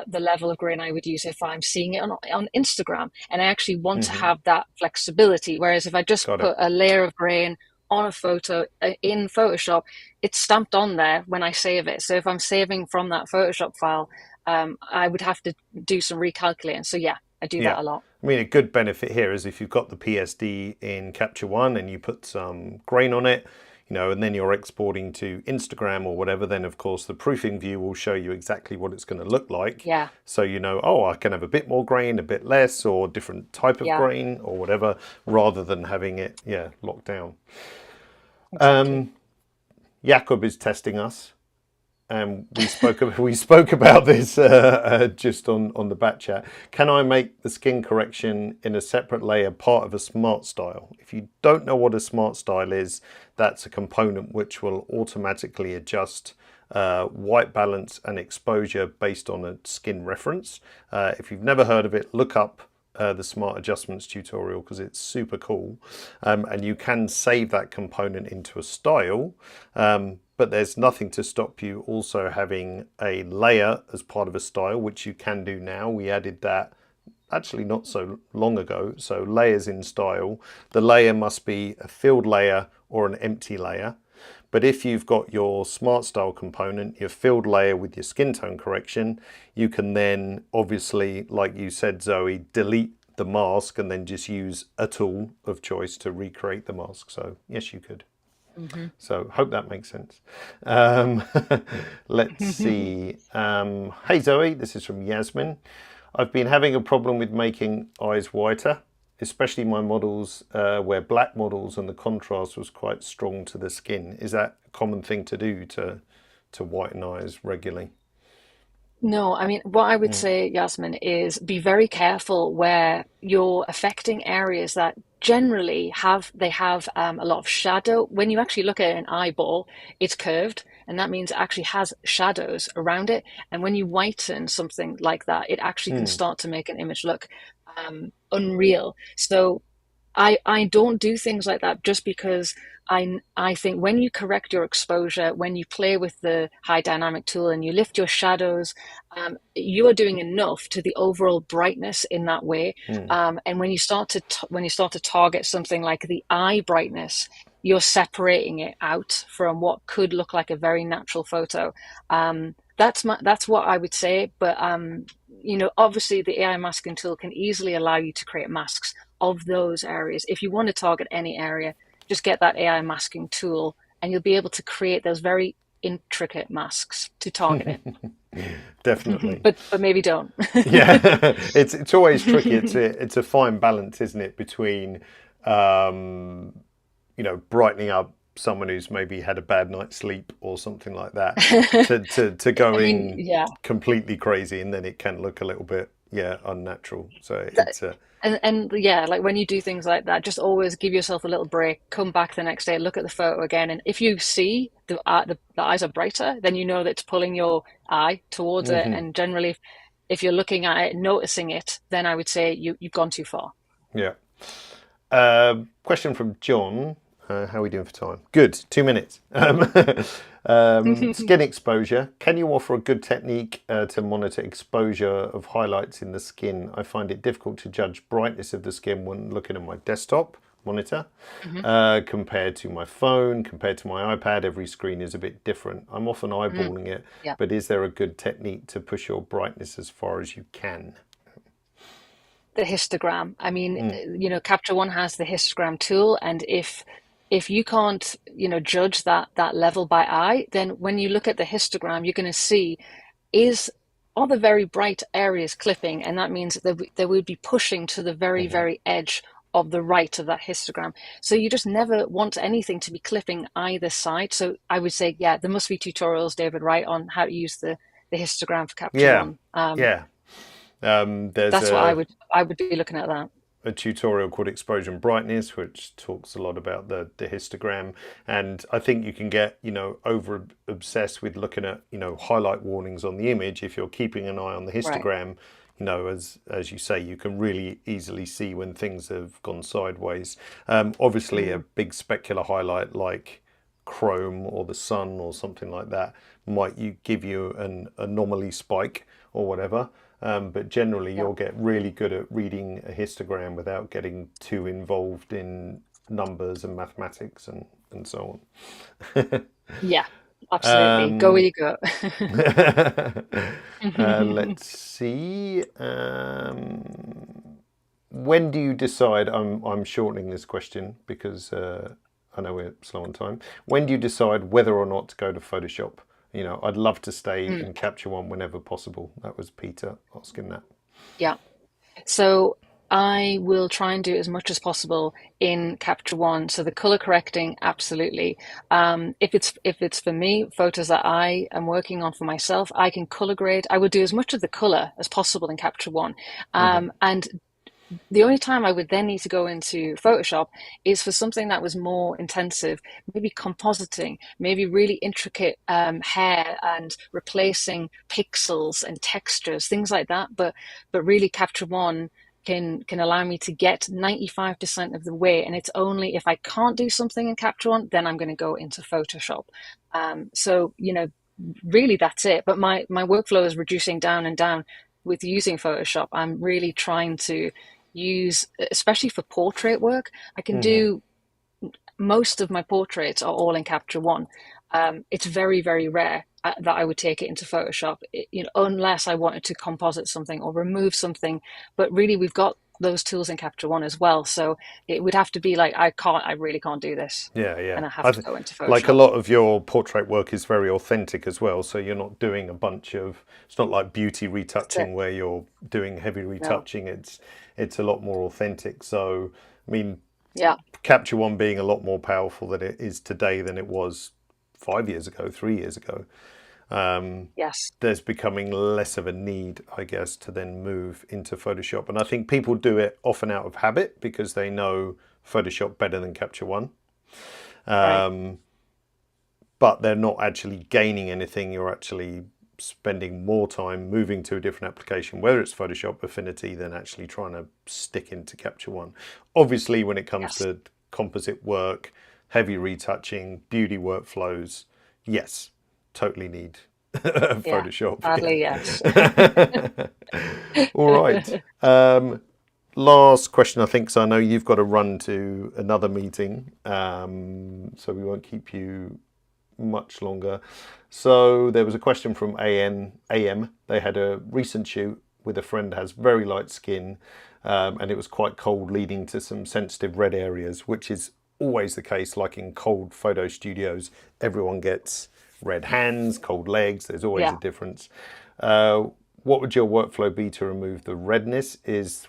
the level of grain I would use if I'm seeing it on Instagram. And I actually want to have that flexibility. Whereas if I just put a layer of grain on a photo in Photoshop, it's stamped on there when I save it. So if I'm saving from that Photoshop file, I would have to do some recalculating. So yeah, I do that a lot. I mean, a good benefit here is if you've got the PSD in Capture One and you put some grain on it, and then you're exporting to Instagram or whatever, then of course the proofing view will show you exactly what it's going to look like. Yeah. So I can have a bit more grain, a bit less, or different type of grain or whatever, rather than having it, locked down. Exactly. Jakob is testing us. We spoke about this just on the back chat. Can I make the skin correction in a separate layer part of a smart style? If you don't know what a smart style is, that's a component which will automatically adjust white balance and exposure based on a skin reference. If you've never heard of it, look up the Smart Adjustments tutorial because it's super cool. And you can save that component into a style. But there's nothing to stop you also having a layer as part of a style, which you can do now. We added that actually not so long ago. So layers in style, the layer must be a filled layer or an empty layer. But if you've got your smart style component, your filled layer with your skin tone correction, you can then obviously, like you said, Zoe, delete the mask and then just use a tool of choice to recreate the mask. So yes, you could. So hope that makes sense. Let's see. Hey Zoe, this is from Yasmin. I've been having a problem with making eyes whiter, especially my models where black models and the contrast was quite strong to the skin. Is that a common thing to do to whiten eyes regularly? No, I mean, what I would say, Yasmin, is be very careful where you're affecting areas that generally have a lot of shadow. When you actually look at an eyeball, it's curved, and that means it actually has shadows around it. And when you whiten something like that, it actually can start to make an image look unreal. So I don't do things like that just because I think when you correct your exposure, when you play with the high dynamic tool and you lift your shadows, you are doing enough to the overall brightness in that way. And when you start to target something like the eye brightness, you're separating it out from what could look like a very natural photo. That's what I would say. But obviously the AI masking tool can easily allow you to create masks of those areas. If you want to target any area, just get that AI masking tool and you'll be able to create those very intricate masks to target it. Definitely. but maybe don't. Yeah, it's always tricky. It's a fine balance, isn't it, between brightening up someone who's maybe had a bad night's sleep or something like that to going completely crazy, and then it can look a little bit unnatural. So it's And yeah, like when you do things like that, just always give yourself a little break, come back the next day, look at the photo again. And if you see the eyes are brighter, then you know that it's pulling your eye towards it. And generally, if you're looking at it, noticing it, then I would say you've gone too far. Yeah. Question from John. How are we doing for time? Good, 2 minutes. Skin exposure. Can you offer a good technique to monitor exposure of highlights in the skin? I find it difficult to judge brightness of the skin when looking at my desktop monitor compared to my phone, compared to my iPad. Every screen is a bit different. I'm often eyeballing it, but is there a good technique to push your brightness as far as you can? The histogram. I mean, Capture One has the histogram tool, and if you can't, judge that level by eye, then when you look at the histogram, you're going to see are the very bright areas clipping, and that means that they would be pushing to the very, very edge of the right of that histogram. So you just never want anything to be clipping either side. So I would say, there must be tutorials, David, right, on how to use the histogram for Capture One. That's what I would be looking at that. A tutorial called Exposure and Brightness, which talks a lot about the histogram. And I think you can get, over obsessed with looking at, highlight warnings on the image. If you're keeping an eye on the histogram, as you say, you can really easily see when things have gone sideways. Obviously, a big specular highlight like Chrome or the sun or something like that might give you an anomaly spike or whatever. But generally, you'll get really good at reading a histogram without getting too involved in numbers and mathematics and so on. Yeah, absolutely. Go where you go. Let's see. When do you decide? I'm shortening this question because I know we're slow on time. When do you decide whether or not to go to Photoshop? I'd love to stay and Capture One whenever possible. That was Peter asking that. Yeah. So I will try and do as much as possible in Capture One. So the color correcting, absolutely. If it's for me, photos that I am working on for myself, I can color grade. I would do as much of the color as possible in Capture One. And the only time I would then need to go into Photoshop is for something that was more intensive, maybe compositing, maybe really intricate hair and replacing pixels and textures, things like that. But really Capture One can allow me to get 95% of the way. And it's only if I can't do something in Capture One, then I'm going to go into Photoshop. So, really that's it. But my workflow is reducing down and down with using Photoshop. I'm really trying to use, especially for portrait work, I can do most of my portraits are all in Capture One. It's very, very rare that I would take it into Photoshop, unless I wanted to composite something or remove something. But really, we've got those tools in Capture One as well. So it would have to be like, I really can't do this. Yeah, yeah. And I have to go into Like a Photoshop. lot of your portrait work is very authentic as well. So you're not doing a bunch of, it's not like beauty retouching where you're doing heavy retouching. It's a lot more authentic. So, I mean, Yeah. Capture One being a lot more powerful than it is today than it was 5 years ago, 3 years ago. Yes. There's becoming less of a need, I guess, to then move into Photoshop. And I think people do it often out of habit because they know Photoshop better than Capture One. Right. But they're not actually gaining anything. You're actually spending more time moving to a different application, whether it's Photoshop, Affinity, than actually trying to stick into Capture One. Obviously, when it comes to composite work, heavy retouching, beauty workflows, yes, totally need Photoshop. Sadly, yes. All right. Last question, I think, so I know you've got to run to another meeting, so we won't keep you much longer. So there was a question from AM. They had a recent shoot with a friend who has very light skin, and it was quite cold, leading to some sensitive red areas, which is always the case. Like in cold photo studios, everyone gets red hands, cold legs. There's always a difference. What would your workflow be to remove the redness?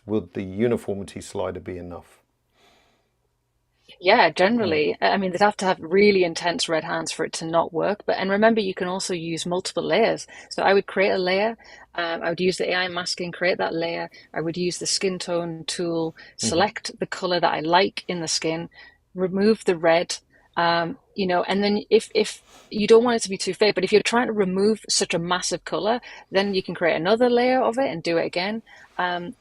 Would the uniformity slider be enough? Yeah, generally. I mean, they'd have to have really intense red hands for it to not work. And remember, you can also use multiple layers. So I would create a layer. I would use the AI masking, create that layer. I would use the skin tone tool, select the color that I like in the skin, remove the red. And then if you don't want it to be too fake, but if you're trying to remove such a massive color, then you can create another layer of it and do it again.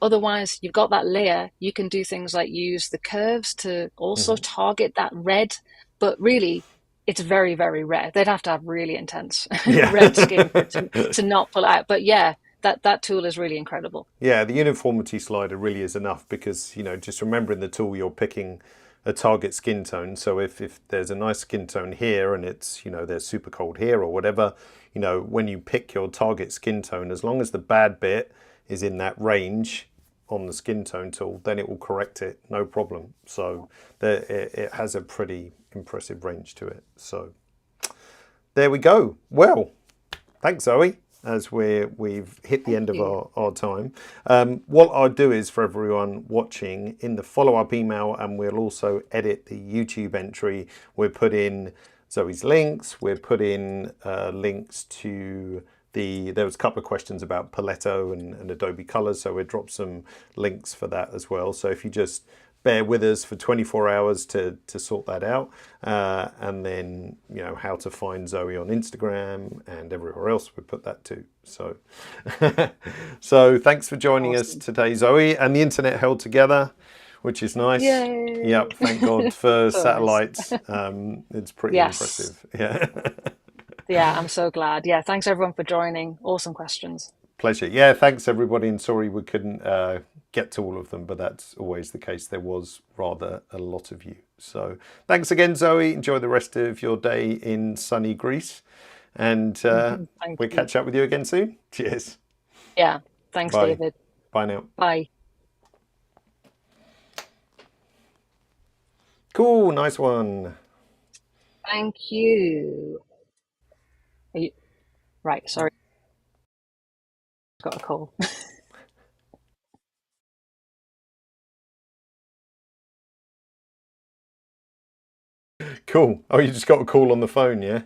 Otherwise, you've got that layer. You can do things like use the curves to also target that red, but really, it's very, very rare. They'd have to have really intense red skin for it to not pull out. But yeah, that tool is really incredible. Yeah, the uniformity slider really is enough because, just remembering the tool, you're picking a target skin tone. So if there's a nice skin tone here and it's, they're super cold here or whatever, when you pick your target skin tone, as long as the bad bit is in that range on the skin tone tool, then it will correct it, no problem. So it has a pretty impressive range to it. So there we go. Well, thanks, Zoe, as we've hit the end of our time. What I'll do is, for everyone watching, in the follow-up email, and we'll also edit the YouTube entry, we'll put in Zoe's links, we'll put in links to there was a couple of questions about Paletto and Adobe Colors, so we'll drop some links for that as well. So if you just bear with us for 24 hours to sort that out, and then how to find Zoe on Instagram and everywhere else, we put that too. So so thanks for joining us today, Zoe, and the internet held together, which is nice. Yay. Yep, thank God for So satellites. nice. It's pretty impressive. Yeah. Yeah, I'm so glad. Yeah, thanks everyone for joining. Awesome questions. Pleasure. Yeah, thanks everybody, and sorry we couldn't get to all of them, but that's always the case. There was rather a lot of you. So thanks again, Zoe. Enjoy the rest of your day in sunny Greece, and we'll catch up with you again soon. Cheers. Yeah, thanks, Bye. David. Bye now. Bye. Cool, nice one. Thank you. Right, sorry. Got a call. Cool. Oh, you just got a call on the phone, yeah?